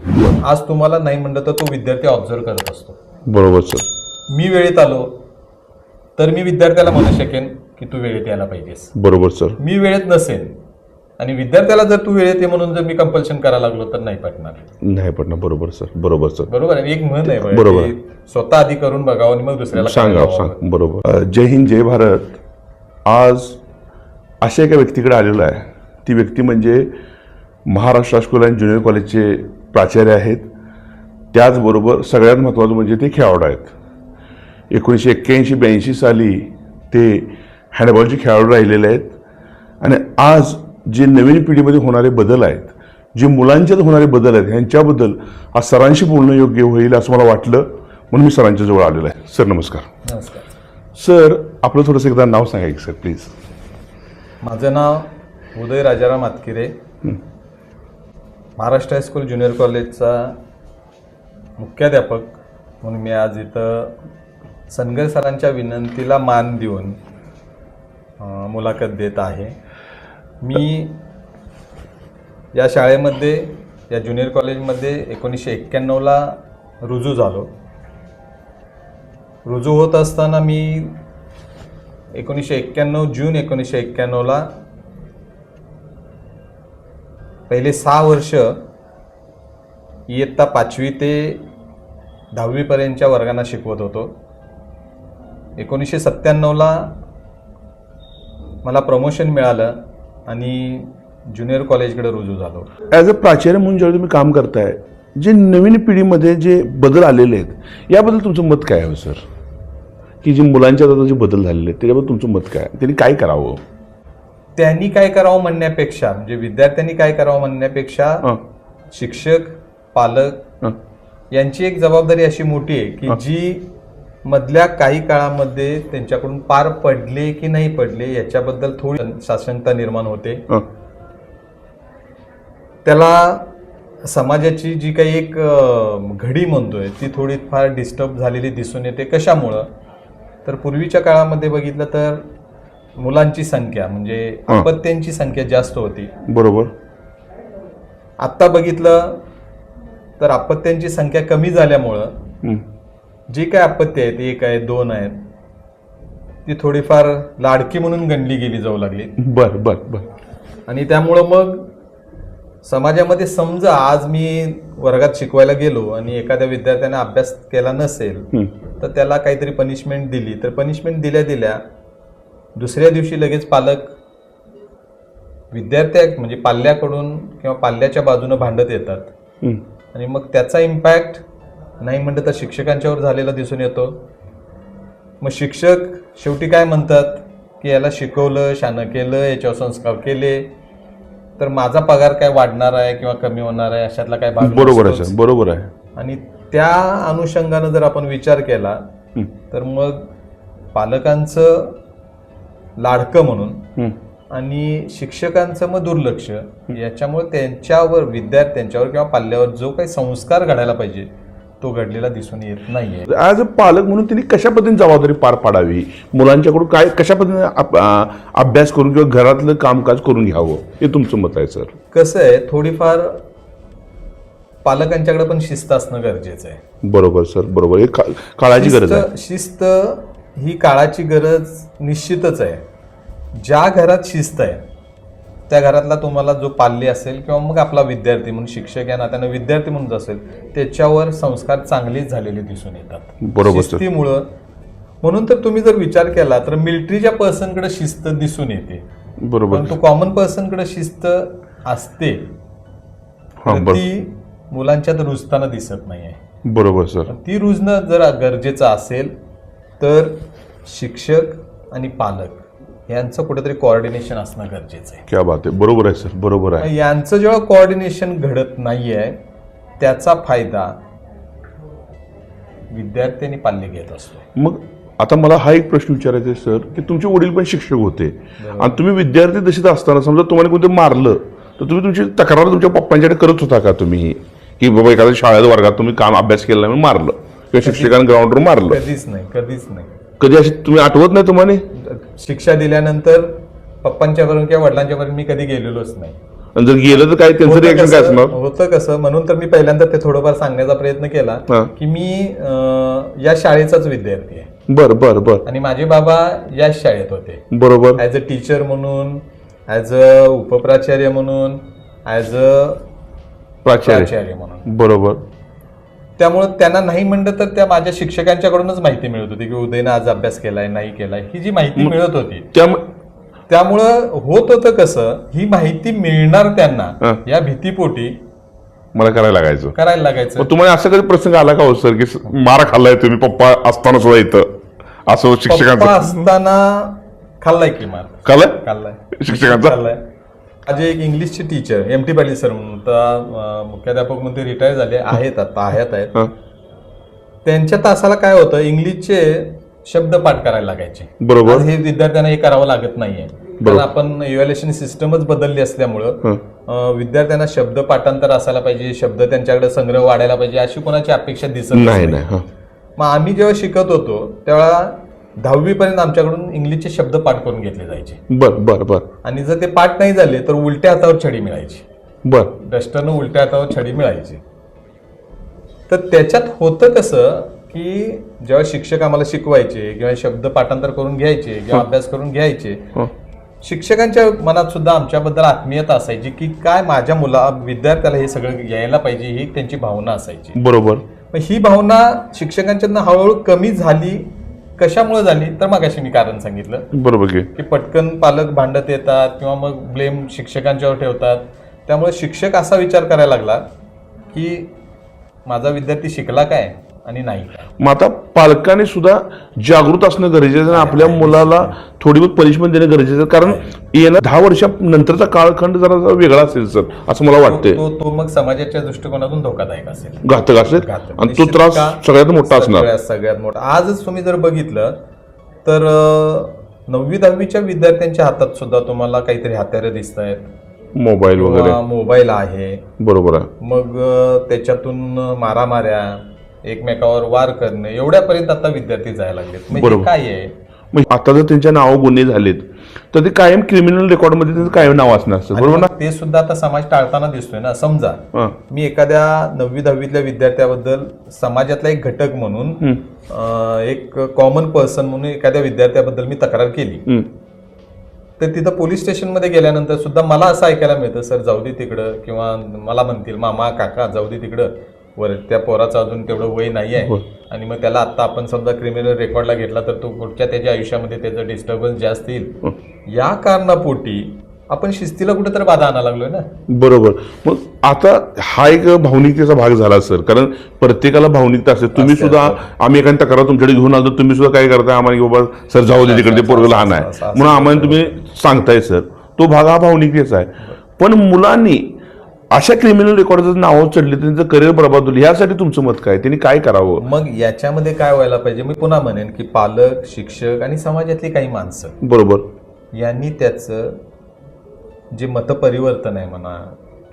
आज तुम्हाला नाही म्हणलं तर तो विद्यार्थी ऑब्झर्व करत असतो. बरोबर सर. मी वेळेत आलो तर मी विद्यार्थ्याला म्हणू शकेन की तू वेळेत यायला पाहिजेस. बरोबर सर. मी वेळेत नसेन आणि विद्यार्थ्याला जर तू वेळेत ये म्हणून जर मी कंपल्शन करायला लागलो तर नाही पटणार. नाही पडणार. बरोबर सर. बरोबर सर. बरोबर आहे. एक म्हण आहे बरोबर. की स्वतः आधी करून बघावं आणि मग दुसऱ्याला सांगा. सांग. बरोबर. जय हिंद जय भारत. आज अशा एका व्यक्तीकडे आलेलो आहे. ती व्यक्ती म्हणजे महाराष्ट्र स्कूल अँड ज्युनियर कॉलेजचे प्राचार्य आहेत. त्याचबरोबर सगळ्यात महत्त्वाचं म्हणजे ते खेळाडू आहेत. 1981-82 साली ते हँडबॉलचे खेळाडू राहिलेले आहेत. आणि आज जे नवीन पिढीमध्ये होणारे बदल आहेत, जे मुलांच्यात होणारे बदल आहेत, ह्यांच्याबद्दल आज सरांशी बोलणं योग्य होईल असं मला वाटलं, म्हणून मी सरांच्या जवळ आलेलो आहे. सर नमस्कार. नमस्कार सर, आपलं थोडंसं एकदा नाव सांगा की सर प्लीज. माझं नाव उदय राजाराम आतकिरे, महाराष्ट्र हायस्कूल ज्युनियर कॉलेजचा मुख्याध्यापक म्हणून मी आज इथं सनगर सरांच्या विनंतीला मान देऊन मुलाखत देत आहे. मी या शाळेमध्ये, या ज्युनियर कॉलेजमध्ये 1991ला रुजू झालो. रुजू होत असताना मी जून 1991ला पहिले 6 वर्ष इयत्ता 5वी ते 10वी पर्यंतच्या वर्गांना शिकवत होतो. 1997ला मला प्रमोशन मिळालं आणि ज्युनियर कॉलेजकडे रुजू झालो. ॲज अ प्राचार्य म्हणून ज्यावेळी तुम्ही काम करताय, जे नवीन पिढीमध्ये जे बदल आलेले आहेत, याबद्दल तुमचं मत काय आहे सर? की जे मुलांच्या आता जे बदल झालेले आहेत त्याच्याबद्दल तुमचं मत काय? त्यांनी काय करावं? त्यांनी काय करावं म्हणण्यापेक्षा, म्हणजे विद्यार्थ्यांनी काय करावं म्हणण्यापेक्षा शिक्षक, पालक यांची एक जबाबदारी अशी मोठी आहे की जी मधल्या काही काळामध्ये त्यांच्याकडून पार पडले की नाही पडले याच्याबद्दल थोडी साशंकता निर्माण होते. त्याला समाजाची जी काही एक घडी म्हणतोय ती थोडी फार डिस्टर्ब झालेली दिसून येते. कशामुळं? तर पूर्वीच्या काळामध्ये बघितलं तर मुलांची संख्या म्हणजे अपत्यांची संख्या जास्त होती. बरोबर. आत्ता बघितलं तर अपत्यांची संख्या कमी झाल्यामुळं जी काय अपत्य आहेत, 1 आहे, 2 आहेत, ती थोडीफार लाडकी म्हणून गणली गेली जाऊ लागली. बर बर बर. आणि त्यामुळं मग समाजामध्ये समजा आज मी वर्गात शिकवायला गेलो आणि एखाद्या विद्यार्थ्याने अभ्यास केला नसेल तर त्याला काहीतरी पनिशमेंट दिली, तर पनिशमेंट दिल्या दिल्या दुसऱ्या दिवशी लगेच पालक विद्यार्थी म्हणजे पाल्याकडून किंवा पाल्याच्या बाजूने भांडत येतात आणि मग त्याचा इम्पॅक्ट नाही म्हणलं तर शिक्षकांच्यावर झालेला दिसून येतो. मग शिक्षक शेवटी काय म्हणतात की याला शिकवलं, शानं केलं, याच्यावर संस्कार केले तर माझा पगार काय वाढणार आहे किंवा कमी होणार आहे अशातला काय भाग. बरोबर आहे सर. बरोबर आहे. आणि त्या अनुषंगानं जर आपण विचार केला तर मग पालकांचं लाडकं म्हणून आणि शिक्षकांचं मग दुर्लक्ष, याच्यामुळे त्यांच्यावर, विद्यार्थ्यांच्यावर किंवा पाल्यावर जो काही संस्कार घडायला पाहिजे तो घडलेला दिसून येत नाहीये. ॲज अ पालक म्हणून त्यांनी कशा पद्धतीने जबाबदारी पार पाडावी, मुलांच्याकडून काय कशा पद्धतीने अभ्यास करून किंवा घरातलं कामकाज करून घ्यावं, हे तुमचं मत आहे सर? कसं आहे, थोडीफार पालकांच्याकडे पण शिस्त असणं गरजेचं आहे. बरोबर सर. बरोबर. हे काळाची गरज आहे. शिस्त ही काळाची गरज निश्चितच आहे. ज्या घरात शिस्त आहे त्या घरातला तुम्हाला जो पाल्य असेल किंवा मग आपला विद्यार्थी म्हणून, शिक्षक या नात्यानं विद्यार्थी म्हणून असेल, त्याच्यावर संस्कार चांगलेच झालेले दिसून येतात. बरोबर. शिस्तीमुळं. म्हणून तर तुम्ही जर विचार केला तर मिलिटरीच्या पर्सनकडे शिस्त दिसून येते. बरोबर. परंतु कॉमन पर्सनकडे शिस्त असते, ती मुलांच्यात रुजताना दिसत नाहीये. बरोबर सर. ती रुजणं जर गरजेचं असेल तर शिक्षक आणि पालक यांचं कुठेतरी कोऑर्डिनेशन असणं गरजेचं आहे. क्या बात आहे. बरोबर आहे सर. बरोबर आहे. यांचं जेव्हा कोऑर्डिनेशन घडत नाहीये त्याचा फायदा विद्यार्थ्यांनी पाल्य घेत असतो. मग आता मला हा एक प्रश्न विचारायचा आहे सर, की तुमचे वडील पण शिक्षक होते आणि तुम्ही विद्यार्थी दशेत असताना समजा तुम्हाला कोणते मारलं तर तुम्ही तुमची तक्रार तुमच्या पप्पांच्याकडे करत होता का तुम्ही, की बाबा एखाद्या शाळेत वर्गात तुम्ही काम अभ्यास केला नाही मारलं किंवा शिक्षकांनी ग्राउंडवर मारलं? कधीच नाही. कधीच नाही. कधी अशी तुम्ही आठवत नाही तुम्हाला? शिक्षा दिल्यानंतर पप्पांच्यापर्यंत किंवा वडिलांच्यापर्यंत मी कधी गेलेलोच नाही. आणि जर गेलं तर काय त्यांचं रिएक्शन काय असणार? होतं कसं, म्हणून तर मी पहिल्यांदा ते थोडंफार सांगण्याचा प्रयत्न केला हा. की मी या शाळेचाच विद्यार्थी आहे बर बर बर आणि माझे बाबा याच शाळेत होते, बरोबर ऍज अ टीचर म्हणून, ऍज अ उपप्राचार्य म्हणून, ऍज अ प्राचार्य म्हणून. बरोबर. त्यामुळे त्यांना नाही म्हणलं तर त्या माझ्या शिक्षकांच्याकडूनच माहिती मिळत होती की उदयनं आज अभ्यास केलाय नाही केलाय, ही जी माहिती मिळत होती. त्यामुळं होत होतं कसं, ही माहिती मिळणार त्यांना या भीतीपोटी मला करायला लागायचं. लागायचं. तुम्हाला असं कधी प्रसंग आला का हो सर की मार खाल्लाय तुम्ही पप्पा असताना सुद्धा इथं असं पप्पा शिक्षकांचं असताना खाल्लाय की मार, खाल्लाय शिक्षकांचा? खाल्लाय. माझे एक इंग्लिशचे teacher M T Patil sir म्हणून, आता मुख्याध्यापक म्हणून ते रिटायर झाले आहेत, आता आहेत. त्यांच्या तासाला काय होतं, इंग्लिशचे शब्द पाठ करायला लागायचे. बरोबर. आज हे विद्यार्थ्यांना हे करावं लागत नाहीये, कारण आपण इव्हॅल्युएशन सिस्टमच बदलली असल्यामुळं विद्यार्थ्यांना शब्द पाठांतर असायला पाहिजे, शब्द त्यांच्याकडे संग्रह वाढायला पाहिजे, अशी कोणाची अपेक्षा दिसत नाही. मग आम्ही जेव्हा शिकत होतो तेव्हा 10वी पर्यंत आमच्याकडून इंग्लिशचे शब्द पाठ करून घेतले जायचे. बर. आणि जर ते पाठ नाही झाले तर उलट्या हातावर छडी मिळायची. बर. डस्टरनं उलट्या हातावर छडी मिळायची. तर त्याच्यात होतं कसं की जेव्हा शिक्षक आम्हाला शिकवायचे किंवा शब्द पाठांतर करून घ्यायचे किंवा अभ्यास करून घ्यायचे, शिक्षकांच्या मनात सुद्धा आमच्याबद्दल आत्मीयता असायची की काय माझ्या विद्यार्थ्याला हे सगळं यायला पाहिजे, ही त्यांची भावना असायची. बरोबर. ही भावना शिक्षकांच्यातनं हळूहळू कमी झाली. कशामुळे झाली तर मगाशी मी कारण सांगितलं. बरोबर की पटकन पालक भांडत येतात किंवा मग ब्लेम शिक्षकांच्यावर ठेवतात. त्यामुळे शिक्षक असा विचार करायला लागला की माझा विद्यार्थी शिकला काय आणि नाही काय. मग आता पालकांनी सुद्धा जागृत असणं गरजेचं आहे, आपल्या मुलाला थोडी बहुत पनिशमेंट देणं गरजेचं आहे, कारण येणं 10 वर्षानंतरचा कालखंड जरा वेगळा असेल सर, असं मला वाटतंय. तो मग समाजाच्या दृष्टिकोनातून धोकादायक असेल, घातक असेल, आणि तो त्रास सगळ्यात मोठा असणार. सगळ्यात मोठा. आजच तुम्ही जर बघितलं तर 9वी 10वीच्या विद्यार्थ्यांच्या हातात सुद्धा तुम्हाला काहीतरी हत्यारं दिसत आहेत, मोबाईल वगैरे. मोबाईल आहे. बरोबर आहे. मग त्याच्यातून मारामाऱ्या, एकमेकावर वार करणे, एवढ्यापर्यंत आता विद्यार्थी जायला लागलेत. म्हणजे काय आहे, आता जर त्यांच्या नाव गुन्हे झालेत तर ते कायम क्रिमिनल रेकॉर्ड मध्ये त्यांचं कायम नाव असणार असतं, बरोबर ना? ते सुद्धा आता समाज टाळताना दिसतोय ना. समजा मी एखाद्या 9वी 10वीतल्या विद्यार्थ्याबद्दल समाजातला एक घटक म्हणून, एक कॉमन पर्सन म्हणून एखाद्या विद्यार्थ्याबद्दल मी तक्रार केली, तर तिथं पोलीस स्टेशनमध्ये गेल्यानंतर सुद्धा मला असं ऐकायला मिळतं, सर जाऊ दे तिकडं, किंवा मला म्हणतील मामा काका जाऊ दे तिकडं, वर त्या पोराचं अजून तेवढं वय नाही आहे आणि मग त्याला आता आपण समजा क्रिमिनल रेकॉर्डला घेतला तर तो पुढच्या त्याच्या आयुष्यामध्ये त्याचं डिस्टर्बन्स जास्त येईल. या कारणापोटी आपण शिस्तीला कुठेतरी बाधा आणायला लागलोय ना. बरोबर. मग आता हा एक भावनिकतेचा भाग झाला सर, कारण प्रत्येकाला भावनिकता असते. तुम्ही सुद्धा, आम्ही एखादी तक्रार तुमच्याकडे घेऊन आलो, तुम्ही सुद्धा काय करताय, आम्हाला की बाबा सर जाऊ दे तिकडे, ते पोरगं लहान आहे म्हणून आम्हाला तुम्ही सांगताय सर, तो भाग हा भावनिकतेचा आहे. पण मुलांनी अशा क्रिमिनल रेकॉर्डचं नाव चढले, त्यांचं करिअर बरबाद होईल, यासाठी तुमचं मत काय, त्यांनी काय करावं? मग याच्यामध्ये काय व्हायला पाहिजे, मी पुन्हा म्हणेन की पालक, शिक्षक आणि समाजातली काही माणसं, बरोबर, यांनी त्याचं जे मतपरिवर्तन आहे म्हणा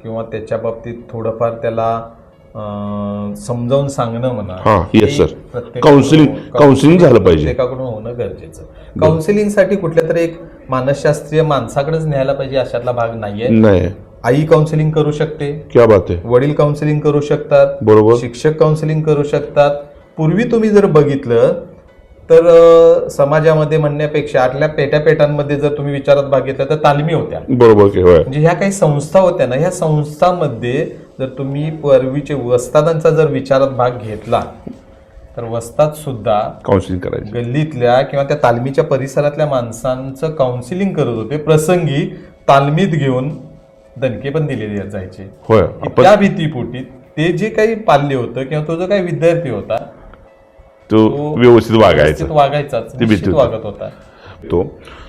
किंवा त्याच्या बाबतीत थोडंफार त्याला समजावून सांगणं म्हणा, येस सर, काउन्सिलिंग झालं पाहिजे, प्रत्येकाकडून होणं गरजेचं. काउन्सिलिंगसाठी कुठल्या तरी एक मानसशास्त्रीय माणसाकडेच न्यायला पाहिजे अशातला भाग नाहीये. आई काउन्सिलिंग करू शकते, क्या बात आहे, वडील काउन्सिलिंग करू शकतात, बरोबर, शिक्षक काउन्सिलिंग करू शकतात. पूर्वी तुम्ही जर बघितलं तर समाजामध्ये म्हणण्यापेक्षा आतल्या पेट्यापेटांमध्ये जर तुम्ही विचारात भाग घेतला तर तालमी होत्या, बरोबर. म्हणजे ह्या काही संस्था होत्या ना, ह्या संस्थांमध्ये जर तुम्ही पूर्वीचे वस्तादांचा जर विचारात भाग घेतला तर वस्ताद सुद्धा काउन्सिलिंग करायचे, गल्लीतल्या किंवा त्या तालमीच्या परिसरातल्या माणसांचं काउन्सिलिंग करत होते. प्रसंगी तालमीत घेऊन दणके पण दिलेले जायचे. त्या भीतीपोटी ते जे काही पाल्य होतं किंवा तो जो काही विद्यार्थी होता तो व्यवस्थित वागायचाच, निश्चित वागत होता. तो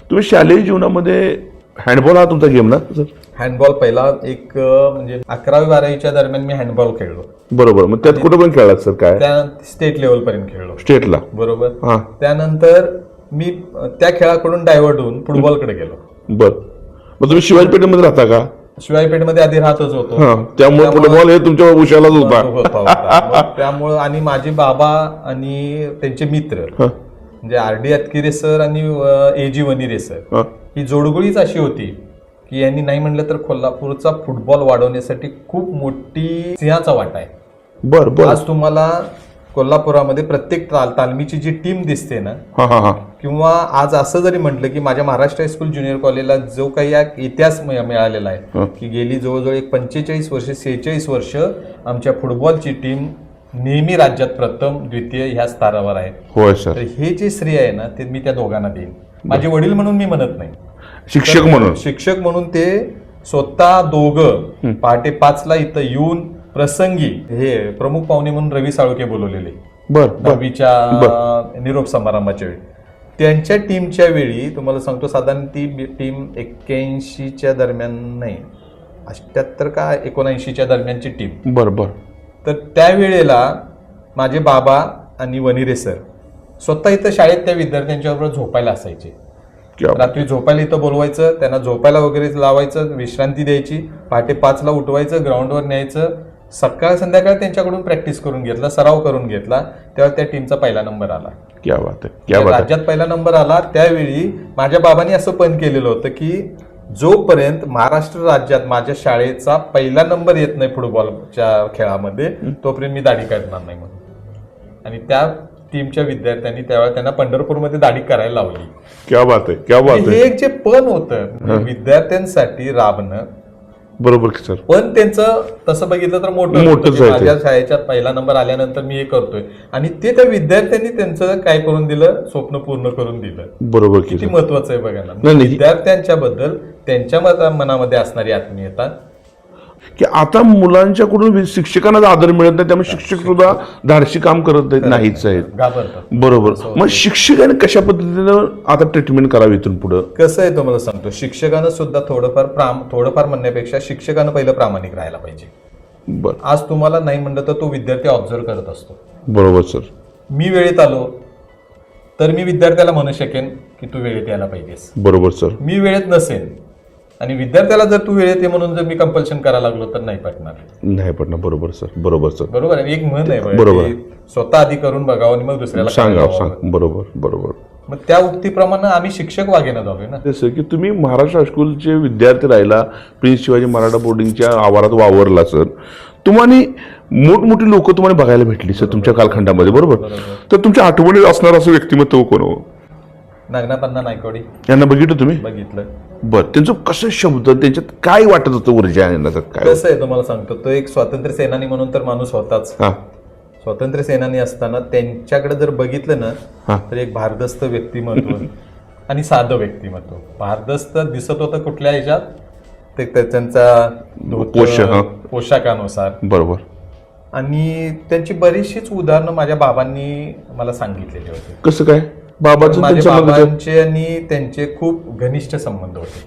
तुम्ही शालेय जीवनामध्ये हँडबॉल हा तुमचा गेम ना सर? हँडबॉल पहिला एक म्हणजे 11वी 12वीच्या दरम्यान मी हँडबॉल खेळलो. बरोबर. मग त्यात कुठं पण खेळलात सर? काय त्या स्टेट लेवल पर्यंत खेळलो. स्टेटला? बरोबर. त्यानंतर मी त्या खेळाकडून डायव्हर्ट होऊन फुटबॉलकडे गेलो. बर. मग तुम्ही शिवाजीपेठेमध्ये राहता का? शिवाजीपेठेमध्ये आधी राहतच होतो, त्यामुळे फुटबॉल हे तुमच्या उशालाच होता. त्यामुळे आणि माझे बाबा आणि त्यांचे मित्र म्हणजे आर डी अतकिरे सर आणि ए जी वनिरे सर, ही जोडगोळीच अशी होती की यांनी नाही म्हणलं तर कोल्हापूरचा फुटबॉल वाढवण्यासाठी खूप मोठी सिंहाचा वाटा आहे. बर बर. आज तुम्हाला कोल्हापुरामध्ये प्रत्येक तालमीची जी टीम दिसते ना, हा हा हा. किंवा आज असं जरी म्हटलं की माझ्या महाराष्ट्र हायस्कूल ज्युनियर कॉलेजला जो काही इतिहास मिळालेला आहे की गेली जवळजवळ एक 45 वर्ष 46 वर्ष आमच्या फुटबॉलची टीम नेहमी राज्यात प्रथम द्वितीय ह्या स्तरावर आहे. होय सर. तर हे जे श्रेय आहे ना ते मी त्या दोघांना देईन. माझे वडील म्हणून मी म्हणत नाही, शिक्षक म्हणून. शिक्षक म्हणून ते स्वतः दोघं पहाटे 5ला इथं येऊन प्रसंगी हे प्रमुख पाहुणे म्हणून रवी साळुके बोलवलेले बर. 10वीच्या निरोप समारंभाच्या वेळी. त्यांच्या टीमच्या वेळी तुम्हाला सांगतो साधारण ती टीम 81च्या दरम्यान नाही 78 का 79च्या दरम्यानची टीम. बर बर. तर त्यावेळेला माझे बाबा आणि वनिरे सर स्वतः इथं शाळेत त्या विद्यार्थ्यांच्या बरोबर झोपायला असायचे. रात्री झोपायला इथं बोलवायचं, त्यांना झोपायला वगैरे लावायचं, विश्रांती द्यायची, पहाटे 5ला उठवायचं, ग्राउंडवर न्यायचं, सकाळ संध्याकाळ त्यांच्याकडून प्रॅक्टिस करून घेतला, सराव करून घेतला. तेव्हा त्या टीमचा पहिला नंबर आला. क्या बात आहे, क्या बात आहे. राज्यात पहिला नंबर आला. त्यावेळी माझ्या बाबांनी असं पण केलेलं होतं की जोपर्यंत महाराष्ट्र राज्यात माझ्या शाळेचा पहिला नंबर येत नाही फुटबॉलच्या खेळामध्ये तोपर्यंत मी दाढी काढणार नाही म्हणून. आणि त्या टीमच्या विद्यार्थ्यांनी त्यावेळेला त्यांना पंढरपूरमध्ये दाढी करायला लावली. क्या बात आहे, क्या बात हे आहे. एक जे पण होतं विद्यार्थ्यांसाठी राबणं, बरोबर की सर. पण त्यांचं तसं बघितलं तर मोठंच आहे. माझ्या शाळेच्या पहिला नंबर आल्यानंतर मी हे करतोय आणि ते त्या विद्यार्थ्यांनी त्यांचं काय करून दिलं, स्वप्न पूर्ण करून दिलं. बरोबर की किती सर. महत्वाचं आहे बघा ना. नाही. विद्यार्थ्यांच्या बद्दल त्यांच्या मनामध्ये असणारी आत्मीयता की आता मुलांच्याकडून शिक्षकांना आदर मिळत नाही, त्यामुळे शिक्षक सुद्धा धाडशी काम करत नाहीच आहेत. घाबरतात. बरोबर. मग शिक्षकांनी कशा पद्धतीनं आता ट्रीटमेंट करावी इथून पुढे? कसं आहे तुम्हाला सांगतो, शिक्षकानं सुद्धा थोडंफार म्हणण्यापेक्षा शिक्षकानं पहिलं प्रामाणिक राहायला पाहिजे. बर. आज तुम्हाला नाही म्हणलं तर तो विद्यार्थी ऑब्झर्व करत असतो. बरोबर सर. मी वेळेत आलो तर मी विद्यार्थ्याला म्हणू शकेन की तू वेळेत यायला पाहिजेस. बरोबर सर. मी वेळेत नसेन आणि विद्यार्थ्याला जर तू वेळेत ये म्हणून जर मी कंपल्शन करायला लागलो तर नाही पटणार. नाही पटणार. बरोबर सर. बरोबर सर. बरोबर आहे. एक म्हण आहे बरोबर. की स्वतः आधी करून बघावं आणि मग दुसऱ्याला सांगा. करायला लावावं. बरोबर बरोबर. मग त्या उक्तीप्रमाणे आम्ही शिक्षक वागेना जाऊया ना. सर की तुम्ही महाराष्ट्र हायस्कूलचे विद्यार्थी राहिला, प्रिन्स शिवाजी मराठा बोर्डिंगच्या आवारात वावरला सर. तुम्हाला मोठमोठी लोक तुम्हाला बघायला भेटली सर तुमच्या कालखंडामध्ये. बरोबर. तर तुमच्या आठवणीत असणार असं व्यक्तिमत्व कोण हो? नागनापन्ना नायकवडी यांना बघितलं तुम्ही? बघितलं. बरं. त्यांचं कसं शब्द, त्यांच्यात काय वाटत होतं ऊर्जा येण्याचं काय? कसं आहे तुम्हाला सांगतो, तो एक स्वातंत्र्य सेनानी म्हणून तर माणूस होताच. हा. स्वातंत्र्य सेनानी असताना त्यांच्याकडे जर बघितलं ना हा. तर एक भारदस्त व्यक्तिमत्व आणि साधं व्यक्तिमत्व. भारदस्त दिसत होतं कुठल्या ह्याच्यात, ते त्यांचा पोशाखानुसार. बरोबर. आणि त्यांची बरीचशीच उदाहरणं माझ्या बाबांनी मला सांगितलेली होती. कसं काय? बाबांचं माझ्या बाबांचे आणि त्यांचे खूप घनिष्ठ संबंध होते.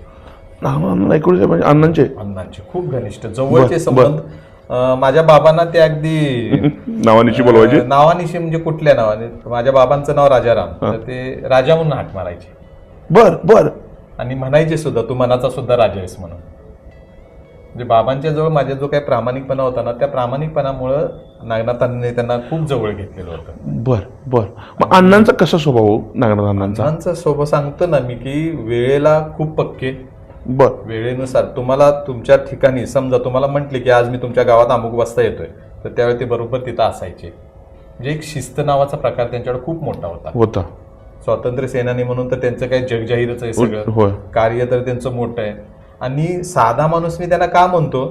अण्णांचे खूप घनिष्ठ जवळचे संबंध. माझ्या बाबांना ते अगदी नावानिशी बोलवायचे. नावानिशी म्हणजे कुठल्या नावाने? माझ्या बाबांचं नाव राजाराम, तर ते राजा म्हणून हाक मारायचे. बर बर. आणि म्हणायचे सुद्धा तू मनाचा सुद्धा राजा आहेस म्हणून. म्हणजे बाबांच्या जवळ माझ्या जो काही प्रामाणिकपणा होता ना, त्या प्रामाणिकपणामुळं नागनाथांनी त्यांना खूप जवळ घेतलेलं होतं. बर बर. मग अण्णांचा कसा स्वभाव नागनाथ अण्णांचा? अण्णांचा स्वभाव सांगतो ना मी की वेळेला खूप पक्के. बर. वेळेनुसार तुम्हाला तुमच्या ठिकाणी समजा तुम्हाला म्हटले की आज मी तुमच्या गावात अमुक वाजता येतोय, तर त्यावेळी ते बरोबर तिथं असायचे. म्हणजे एक शिस्त नावाचा प्रकार त्यांच्याकडे खूप मोठा होता. स्वातंत्र्य सेनानी म्हणून तर त्यांचं काही जगजाहीरच आहे सगळं. कार्य तर त्यांचं मोठं आहे. आणि साधा माणूस मी त्यांना का म्हणतो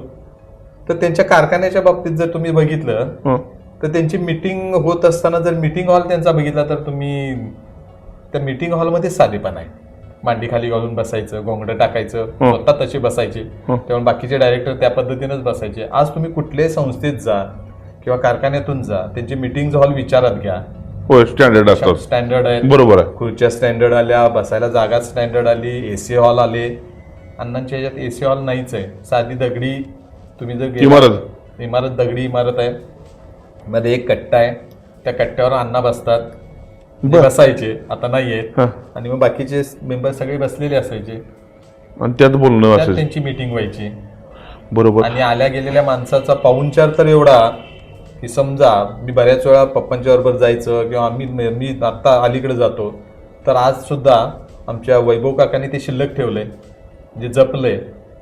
तर त्यांच्या कारखान्याच्या बाबतीत जर तुम्ही बघितलं तर त्यांची मीटिंग होत असताना जर मीटिंग हॉल त्यांचा बघितला तर तुम्ही त्या मीटिंग हॉलमध्ये साधेपणा आहे. मांडी खाली घालून बसायचं, घोंगडं टाकायचं, स्वतः तसे बसायचे. तेव्हा बाकीचे डायरेक्टर त्या पद्धतीनेच बसायचे. आज तुम्ही कुठल्याही संस्थेत जा किंवा कारखान्यातून जा, त्यांचे मीटिंग हॉल विचारात घ्या. स्टँडर्ड असतात. स्टँडर्ड आहे. बरोबर आहे. खुर्च्या स्टँडर्ड आल्या, बसायला जागा स्टँडर्ड आली, एसी हॉल आले. अण्णांच्या याच्यात एसी हॉल नाहीच आहे. साधी दगडी तुम्ही जर इमारत दगडी इमारत आहे, मध्ये एक कट्टा आहे, त्या कट्ट्यावर अण्णा बसतात, बसायचे. आता नाहीये. आणि मग बाकीचे मेंबर सगळे बसलेले असायचे आणि त्यात बोलणं असायचं, त्यांची मीटिंग व्हायची. बरोबर. आणि आल्या गेलेल्या माणसाचा पाहुणचार तर एवढा की समजा मी बऱ्याच वेळा पप्पांच्या बरोबर जायचं किंवा मी आता अलीकडे जातो तर आज सुद्धा आमच्या वैभव काकांनी ते शिल्लक ठेवलंय, जे जपलंय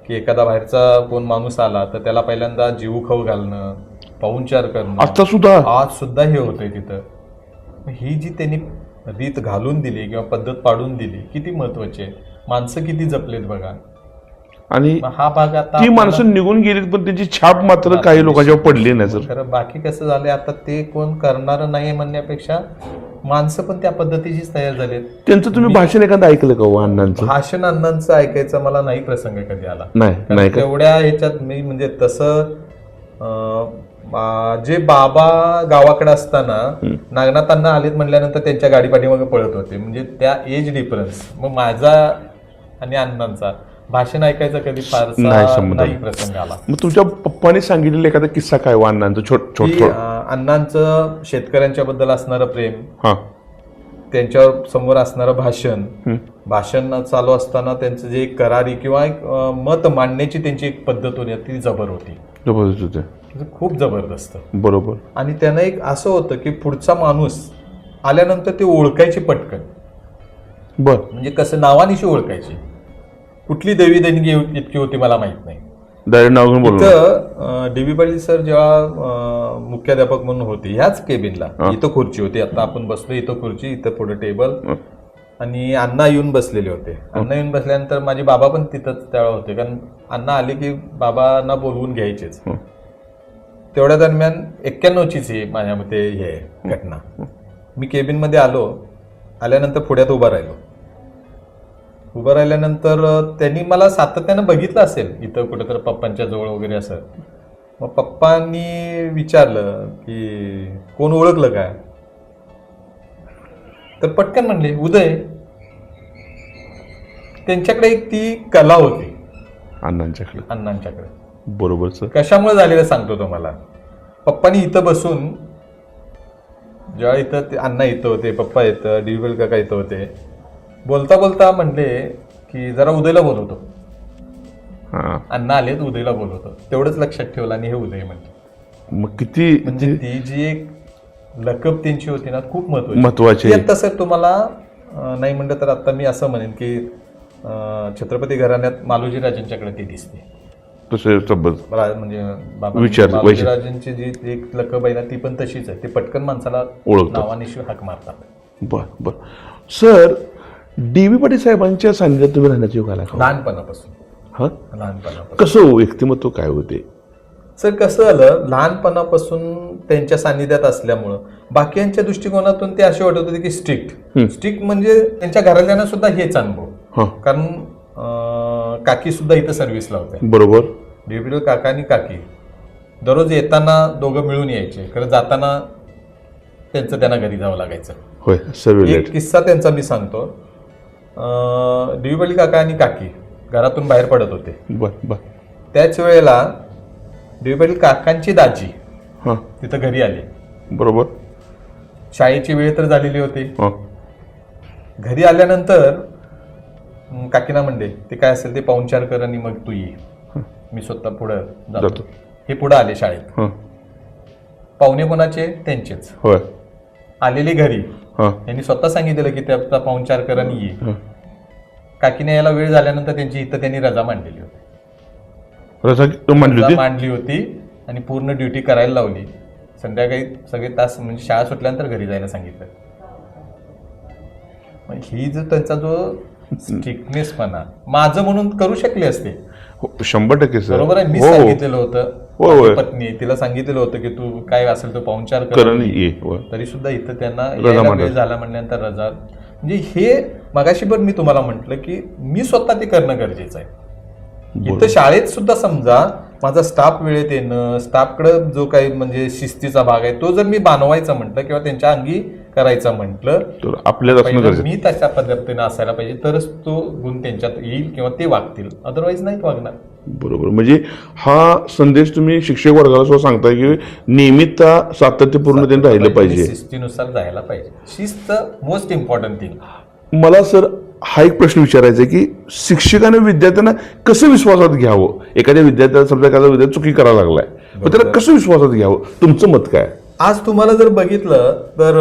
की एखादा बाहेरचा कोण माणूस आला तर त्याला पहिल्यांदा जीव खाऊ घालणं, पाहुणचार करणं, आता सुद्धा आज सुद्धा हे होतंय तिथं. ही जी त्यांनी रीत घालून दिली किंवा पद्धत पाडून दिली किती महत्वाची आहे. माणसं किती जपलेत बघा. आणि मग हा भाग आता ती माणसं निघून गेलीत पण त्यांची छाप मात्र काही लोकांच्या पडली नाही सर. खरं बाकी कसं झालंय आता ते कोण करणारं नाही म्हणण्यापेक्षा माणसं पण त्या पद्धतीचीच तयार झालेत. त्यांचं तुम्ही भाषण एखादं ऐकलं का हो अण्णांचं? भाषण अण्णांचं ऐकायचं मला नाही प्रसंग कधी आला. नाही का? तेवढ्या ह्याच्यात मी म्हणजे तसं जे बाबा गावाकडे असताना नागनाथांना आलेत म्हणल्यानंतर त्यांच्या गाडी पाठीमागे पळत होते. म्हणजे त्या एज डिफरन्स मग माझा आणि अण्णांचा भाषण ऐकायचा कधी फारसा नाही प्रसंग आला. मग तुमच्या पप्पांनी सांगितलेला एखादा किस्सा काय हो अण्णांचं? छोट अण्णांचं शेतकऱ्यांच्या बद्दल असणारं प्रेम, हा, त्यांच्या समोर असणारं भाषण चालू असताना त्यांचं जे एक करारी किंवा एक मत मांडण्याची त्यांची एक पद्धत होती ती जबर होती, जबरदस्त होते, खूप जबरदस्त. बरोबर. आणि त्यानं एक असं होतं की पुढचा माणूस आल्यानंतर ते ओळखायची पटकन. बर. म्हणजे कसं नावानिशी ओळखायची. कुठली देवी देणगी इतकी होती मला माहित नाही. डायरेक्ट नाव घेऊन बोलतो. इथं डी बी पाटील सर जेव्हा मुख्याध्यापक म्हणून होते ह्याच केबिनला, इथं खुर्ची होती, आता आपण बसलो इथं खुर्ची, इथं पुढे टेबल, आणि अण्णा येऊन बसलेले होते. अण्णा येऊन बसल्यानंतर माझे बाबा पण तिथंच त्यावेळेला होते, कारण अण्णा आले की बाबांना बोलवून घ्यायचेच. तेवढ्या दरम्यान 91चीच ही माझ्या मते हे घटना. मी केबिनमध्ये आल्यानंतर पुढ्यात उभा राहिल्यानंतर त्यांनी मला सातत्यानं बघितलं असेल इथं कुठेतरी पप्पांच्या जवळ वगैरे असं. मग पप्पांनी विचारलं की कोण ओळखलं काय, तर पटकन म्हणले उदय. त्यांच्याकडे एक ती कला होती अण्णांच्याकडे. बरोबर सर. कशामुळे झालेलं सांगतो तुम्हाला. पप्पांनी इथं बसून जेव्हा इथं अण्णा इथं होते, पप्पा येतं, डीबीएल काका इथं होते, बोलता बोलता म्हणले की जरा उदयला बोलवतो. अण्णा आलेत, उदयला बोलवतो. तेवढंच लक्षात ठेवलं आणि हे उदय म्हणतो. मग किती म्हणजे ती जी एक लकब त्यांची होती ना खूप महत्वाची. आता सर तुम्हाला नाही म्हणलं तर आता मी असं म्हणेन की छत्रपती घराण्यात मालोजी राजांच्याकडे ती दिसते. म्हणजे बाबाजी जी एक लकब आहे ना ती पण तशीच आहे. ती पटकन माणसाला नावानिशी हाक मारतात. बर सर. डी.बी. पाटील साहेबांच्या सानिध्यात तुम्ही राहण्याचा योग आला का? लहानपणापासून. कसं व्यक्तिमत्व काय होते सर? कसं झालं, लहानपणापासून त्यांच्या सानिध्यात असल्यामुळं बाकीच्या दृष्टिकोनातून ते असे वाटत होते की स्ट्रिक्ट म्हणजे त्यांच्या घरातल्यांना सुद्धा हेच अनुभव. कारण काकी सुद्धा इथं सर्व्हिसला होत्या. बरोबर. डी.बी. काका आणि काकी दररोज येताना दोघं मिळून यायचे, खरं जाताना त्यांना घरी जावं लागायचं. होय. एक किस्सा त्यांचा मी सांगतो. डी.बी. काका आणि काकी घरातून बाहेर पडत होते. त्याच वेळेला डी.बी. काकांची दाजी तिथं घरी आली. बरोबर. शाळेची वेळ तर झालेली होती. घरी आल्यानंतर काकीना म्हणले ते काय असेल ते पाहुणचार कर आणि मग तू ये, मी स्वतः पुढं जातो. हे पुढं आले शाळेत. पाहुणे कोणाचे? त्यांचेच. आलेली घरी यांनी स्वतः सांगितलं की त्याचा पाहुणचार कर आणि ये. काकीने याला वेळ झाल्यानंतर त्यांनी रजा मांडलेली होती आणि पूर्ण ड्युटी करायला लावली. संध्याकाळी सगळे तास म्हणजे शाळा सुटल्यानंतर घरी जायला सांगितलं. ही जो त्यांचा जो स्ट्रिक्टनेसपणा माझं म्हणून करू शकले असते 100% सर. बरोबर आहे. मी सांगितलेलं होतं, पत्नी तिला सांगितलेलं होतं की तू काय असेल तो पाहुणचार कर, तरी सुद्धा इथं त्यांना वेळ झाला म्हणल्यानंतर रजा. म्हणजे हे मगाशी पण मी तुम्हाला म्हटलं की मी स्वतः ते करणं गरजेचं आहे. इथं शाळेत सुद्धा समजा माझा स्टाफ वेळेत येणं, स्टाफकडे जो काही म्हणजे शिस्तीचा भाग आहे तो जर मी बांधवायचा म्हटलं किंवा त्यांच्या अंगी करायचा म्हटलं तर आपल्याला मी तशा पद्धतीने असायला पाहिजे, तरच तो गुण त्यांच्यात येईल किंवा ते वागतील, अदरवाईज नाहीत वागणार. बरोबर. म्हणजे हा संदेश तुम्ही शिक्षक वर्गाला सुद्धा सांगताय की नियमितता सातत्यपूर्ण त्यांनी राहिलं पाहिजे, शिस्तीनुसार जायला पाहिजे. शिस्त मोस्ट इम्पॉर्टंट थिंग. मला सर हा एक प्रश्न विचारायचा आहे की शिक्षकाने विद्यार्थ्यांना कसं विश्वासात घ्यावं? एखाद्या विद्यार्थ्याला समजा एखादा विद्यार्थी चुकी करायला लागलाय, पण त्याला कसं विश्वासात घ्यावं? तुमचं मत काय? आज तुम्हाला जर बघितलं तर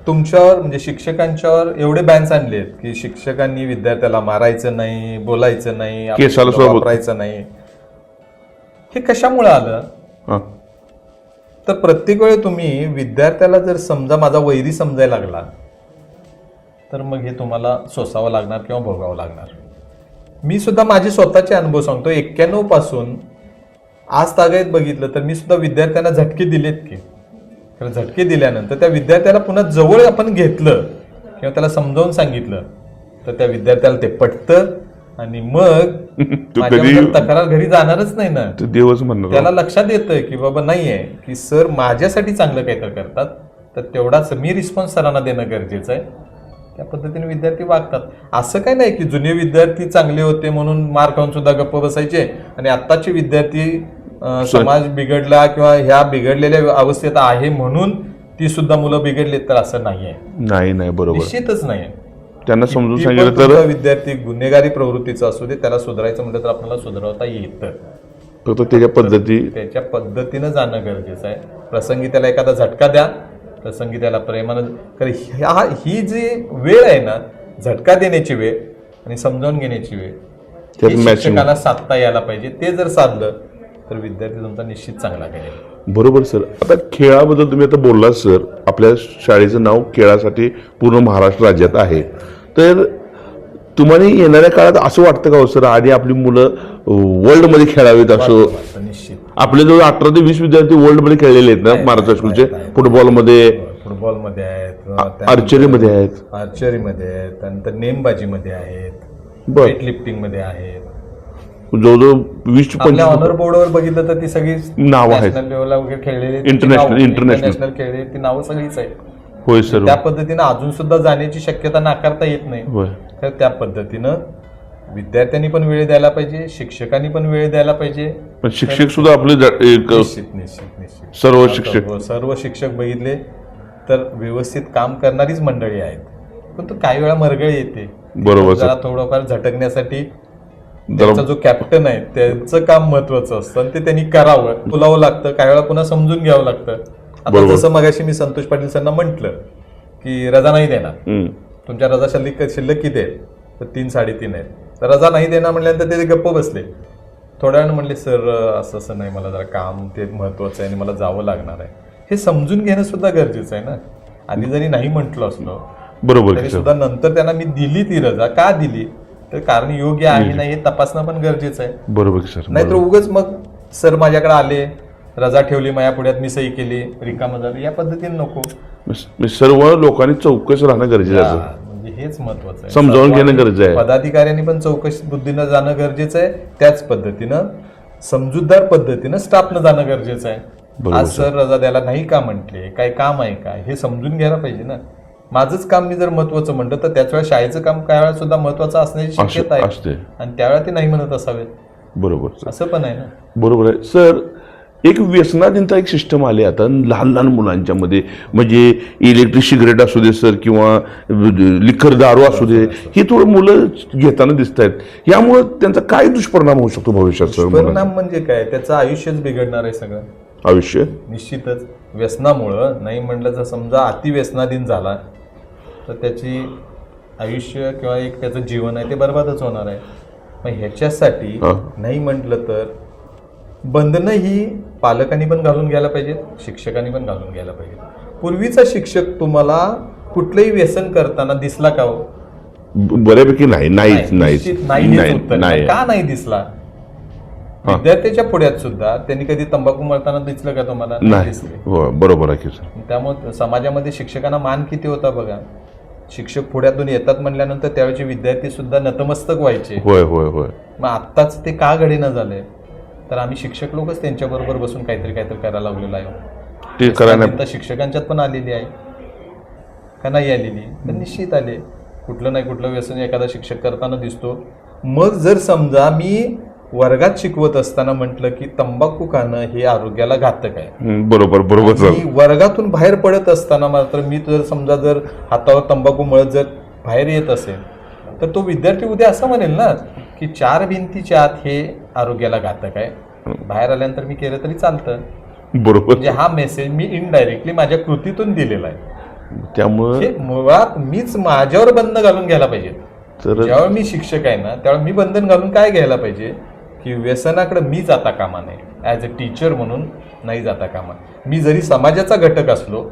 तुमच्यावर म्हणजे शिक्षकांच्यावर एवढे बॅन्स आणले आहेत की शिक्षकांनी विद्यार्थ्याला मारायचं नाही, बोलायचं नाही, केसाला आपलं सुद्धा वापरायचं नाही. हे कशामुळे आलं? हां तर प्रत्येक वेळी तुम्ही विद्यार्थ्याला जर समजा माझा वैरी समजायला लागला तर मग हे तुम्हाला सोसावं लागणार किंवा भोगावं लागणार. मी सुद्धा माझे स्वतःचे अनुभव सांगतो. 91 पासून आज तागायत बघितलं तर मी सुद्धा विद्यार्थ्यांना झटके दिलेत की, तर झटके दिल्यानंतर त्या विद्यार्थ्याला पुन्हा जवळ आपण घेतलं किंवा त्याला समजावून सांगितलं तर त्या विद्यार्थ्याला ते पटतं आणि मग माझ्याबद्दल तक्रार घरी जाणारच नाही ना. देवच म्हणणार. त्याला लक्षात येतं की बाबा नाहीये की सर माझ्यासाठी चांगलं काहीतरी करतात, तर तेवढाच मी रिस्पॉन्स सरांना देणं गरजेचं आहे. त्या पद्धतीने विद्यार्थी वागतात. असं काही नाही की जुने विद्यार्थी चांगले होते म्हणून मार खाऊन सुद्धा गप्प बसायचे आणि आत्ताचे विद्यार्थी समाज बिघडला किंवा ह्या बिघडलेल्या अवस्थेत आहे म्हणून ती सुद्धा मुलं बिघडलीत, तर असं नाहीये. नाही बरोबर, निश्चितच नाही. त्यांना समजून सांगितलं तर विद्यार्थी गुन्हेगारी प्रवृत्तीचा असू दे, त्याला सुधारायचं म्हटलं तर आपल्याला सुधारवता येतं. फक्त त्याच्या पद्धतीनं जाणं गरजेचं आहे. प्रसंगी त्याला एखादा झटका द्या, प्रसंगी त्याला प्रेमानं. कारण ही जी वेळ आहे ना, झटका देण्याची वेळ आणि समजावून घेण्याची वेळ, शिक्षकाला साधता यायला पाहिजे. ते जर साधलं तर विद्यार्थी तुमचा निश्चित चांगला करेल. बरोबर सर. आता खेळाबद्दल तुम्ही आता बोललात सर, आपल्या शाळेचं नाव खेळासाठी पूर्ण महाराष्ट्र राज्यात आहे. तर तुम्हाला येणाऱ्या काळात असं वाटतं का हो सर, आधी आपली मुलं वर्ल्डमध्ये खेळावीत असं? निश्चित. आपले जवळ 18 ते 20 विद्यार्थी वर्ल्डमध्ये खेळलेले आहेत ना महाराष्ट्र स्कूलचे. फुटबॉलमध्ये आहेत, आर्चरीमध्ये आहेत, त्यानंतर नेमबाजीमध्ये आहेत, बरं, वेट लिफ्टिंग मध्ये आहेत. जवळजवळ 20-25 ऑनर बोर्डवर बघितलं तर ती सगळी नावं आहेत. नॅशनल लेवलला वगैरे खेळलेली, इंटरनॅशनल खेळलेली ती नावं सगळीच आहेत. होय सर. त्या पद्धतीनं अजून सुद्धा जाण्याची शक्यता नाकारता येत नाही. होय. तर त्या पद्धतीनं विद्यार्थ्यांनी पण वेळ द्यायला पाहिजे, शिक्षकांनी पण वेळ द्यायला पाहिजे. पण शिक्षक सुद्धा आपले निश्चित सर्व शिक्षक बघितले तर व्यवस्थित काम करणारीच मंडळी आहेत. पण तो काही वेळा मरगळ येते. बरोबर. जरा थोडंफार झटकण्यासाठी त्यांचा जो कॅप्टन आहे त्यांचं काम महत्वाचं असतं आणि ते त्यांनी करावं, बोलावं लागतं. काही वेळा पुन्हा समजून घ्यावं लागतं. आता जसं मगाशी मी संतोष पाटील सरांना म्हटलं की रजा नाही देणार, तुमच्या रजा शिल्लक किती आहे? तर 3-3.5 आहेत. तर रजा नाही देणार म्हणल्यानंतर ते गप्प बसले. थोड्या वेळानं म्हणले सर असं नाही, मला जरा काम ते महत्वाचं आहे आणि मला जावं लागणार आहे. हे समजून घेणं सुद्धा गरजेचं आहे ना. आधी जरी नाही म्हटलं असलो बरोबर तरी सुद्धा नंतर त्यांना मी दिली ती रजा. का दिली तर कारण योग्य आहे नाही हे तपासणं पण गरजेचं आहे. बरोबर सर. नाहीतर उगाच मग सर माझ्याकडे आले, रजा ठेवली माझ्या पुढ्यात, मी सही केली, रिकामं झालं, या पद्धतीने नको. सर्व लोकांनी चौकस राहणं गरजेचं आहे. म्हणजे हेच महत्वाचं आहे. समजावून घेणं गरजेचं आहे. पदाधिकाऱ्यांनी पण चौकश बुद्धीनं जाणं गरजेचं आहे. त्याच पद्धतीनं समजूतदार पद्धतीनं स्टाफनं जाणं गरजेचं आहे. आज सर रजा द्यायला नाही का म्हटले, काय काम आहे का, हे समजून घ्यायला पाहिजे ना. माझंच काम मी जर महत्वाचं म्हणतं तर त्याच वेळेला शाळेचं काम काय वेळा सुद्धा महत्वाचं असण्याची शक्यता आहे आणि त्यावेळेला ते नाही म्हणत असावेत. बरोबर, असं पण आहे ना. बरोबर आहे सर. एक व्यसनाधीनता एक सिस्टम आली आता लहान मुलांच्या मध्ये, म्हणजे इलेक्ट्रिक सिगरेट असू दे सर किंवा लिकर दारू असू दे, ही थोडं मुलं घेताना दिसत आहेत. यामुळे त्यांचा काय दुष्परिणाम होऊ शकतो भविष्यात सर? परिणाम म्हणजे काय, त्याचं आयुष्यच बिघडणार आहे सगळं. आयुष्य निश्चितच व्यसनामुळं नाही म्हटलं तर समजा अतिव्यसनाधीन झाला तर त्याची आयुष्य किंवा एक त्याचं जीवन आहे ते बरबादच होणार आहे. मग ह्याच्यासाठी नाही म्हटलं तर बंधनं ही पालकांनी पण घालून घ्यायला पाहिजेत, शिक्षकांनी पण घालून घ्यायला पाहिजे. पूर्वीचा शिक्षक तुम्हाला कुठलंही व्यसन करताना दिसला का हो? बऱ्यापैकी नाही. का नाही दिसला? विद्यार्थ्याच्या पुढ्यात सुद्धा त्यांनी कधी तंबाखू मळताना दिसलं का तुम्हाला? नाही दिसले. बरोबर आहे. त्यामुळे समाजामध्ये शिक्षकांना मान किती होता बघा. शिक्षक पुढ्यातून येतात म्हणल्यानंतर त्यावेळेचे विद्यार्थी सुद्धा नतमस्तक व्हायचे. होय. मग आत्ताच ते का घडीनं झालंय? तर आम्ही शिक्षक लोकच त्यांच्याबरोबर बसून काहीतरी करायला लागलेलो आहे. ते करायला शिक्षकांच्यात पण आलेली आहे का नाही आलेली? तर निश्चित आले. कुठलं नाही कुठलं व्यसन एखादा शिक्षक करताना दिसतो. मग जर समजा मी वर्गात शिकवत असताना म्हटलं की तंबाखू खाणं हे आरोग्याला घातक आहे, बरोबर. वर्गातून बाहेर पडत असताना मात्र मी जर हातावर तंबाखू मळत जर बाहेर येत असेल तर तो विद्यार्थी उद्या असं म्हणेल ना की 4 भिंतीच्या आत हे आरोग्याला घातक आहे, बाहेर आल्यानंतर मी केलं तरी चालतं. बरोबर. म्हणजे हा मेसेज मी इनडायरेक्टली माझ्या कृतीतून दिलेला आहे. त्यामुळं हे मुळात मीच माझ्यावर बंद घालून घ्यायला पाहिजे. तर जेव्हा मी शिक्षक आहे ना त्यावेळेला मी बंधन घालून काय घ्यायला पाहिजे की व्यसनाकडे मी जाता कामा नये. ॲज अ टीचर म्हणून नाही जाता कामा. मी जरी समाजाचा घटक असलो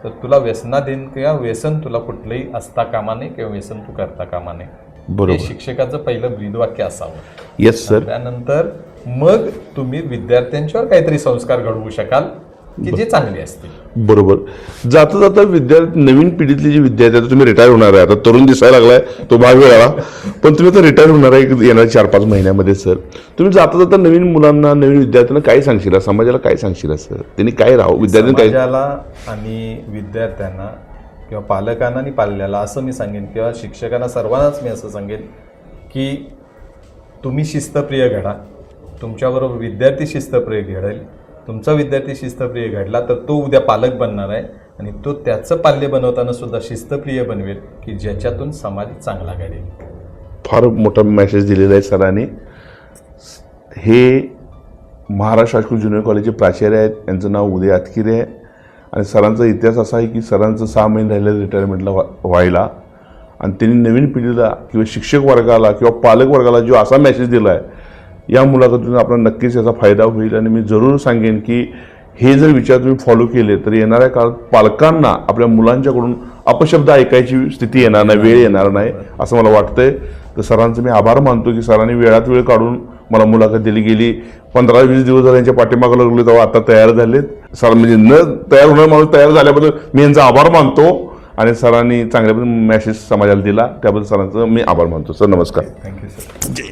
तर तुला व्यसनाधीन किंवा व्यसन तुला कुठलंही असता कामा नये किंवा व्यसन तू करता कामा नये. बरोबर. हे शिक्षकाचं पहिलं ब्रीदवाक्य असावं. Yes sir. त्यानंतर मग तुम्ही विद्यार्थ्यांच्यावर काहीतरी संस्कार घडवू शकाल की जे चांगले असतील. बरोबर. जाता जाता विद्यार्थी, नवीन पिढीतले जे विद्यार्थी, आता तुम्ही रिटायर होणार आहे, आता तरुण दिसायला लागलाय तो भाग वेळा, पण तुम्ही आता रिटायर होणार आहे येणाऱ्या 4-5 महिन्यामध्ये सर. तुम्ही जाता जाता नवीन मुलांना, नवीन विद्यार्थ्यांना काय सांगशील, समाजाला काय सांगशील सर? त्यांनी काय राहावं, विद्यार्थ्यांनी काय? समाजाला आणि विद्यार्थ्यांना किंवा पालकांना आणि पाल्याला असं मी सांगेन किंवा शिक्षकांना सर्वांनाच मी असं सांगेन की तुम्ही शिस्तप्रिय घडा. तुमच्याबरोबर विद्यार्थी शिस्तप्रिय घडेल. तुमचा विद्यार्थी शिस्तप्रिय घडला तर तो उद्या पालक बनणार आहे आणि तो त्याचं पाल्य बनवताना सुद्धा शिस्तप्रिय बनवेल की ज्याच्यातून समाज चांगला घडेल. फार मोठा मेसेज दिलेला आहे सरांनी. हे महाराष्ट्र हायस्कूल ज्युनियर कॉलेजचे प्राचार्य आहेत, यांचं नाव उदय आतकिरे आहे आणि सरांचा इतिहास असा आहे की सरांचं 6 महिने राहिलेलं रिटायरमेंटला व्हायला आणि त्यांनी नवीन पिढीला किंवा शिक्षक वर्गाला किंवा पालक वर्गाला जो असा मेसेज दिला आहे, या मुलाखतीतून आपल्याला नक्कीच याचा फायदा होईल. आणि मी जरूर सांगेन की हे जर विचार तुम्ही फॉलो केले तर येणाऱ्या काळात पालकांना आपल्या मुलांच्याकडून अपशब्द ऐकायची स्थिती येणार नाही, वेळ येणार नाही असं मला वाटतंय. तर सरांचं मी आभार मानतो की सरांनी वेळात वेळ काढून मला मुलाखत दिली. गेली 15-20 दिवस झाले यांच्या पाठीमागं लागले तेव्हा आता तयार झालेत सर. म्हणजे न तयार होणार माणूस तयार झाल्याबद्दल मी यांचा आभार मानतो आणि सरांनी चांगल्या मेसेज समाजाला दिला त्याबद्दल सरांचं मी आभार मानतो. सर नमस्कार. Thank you sir.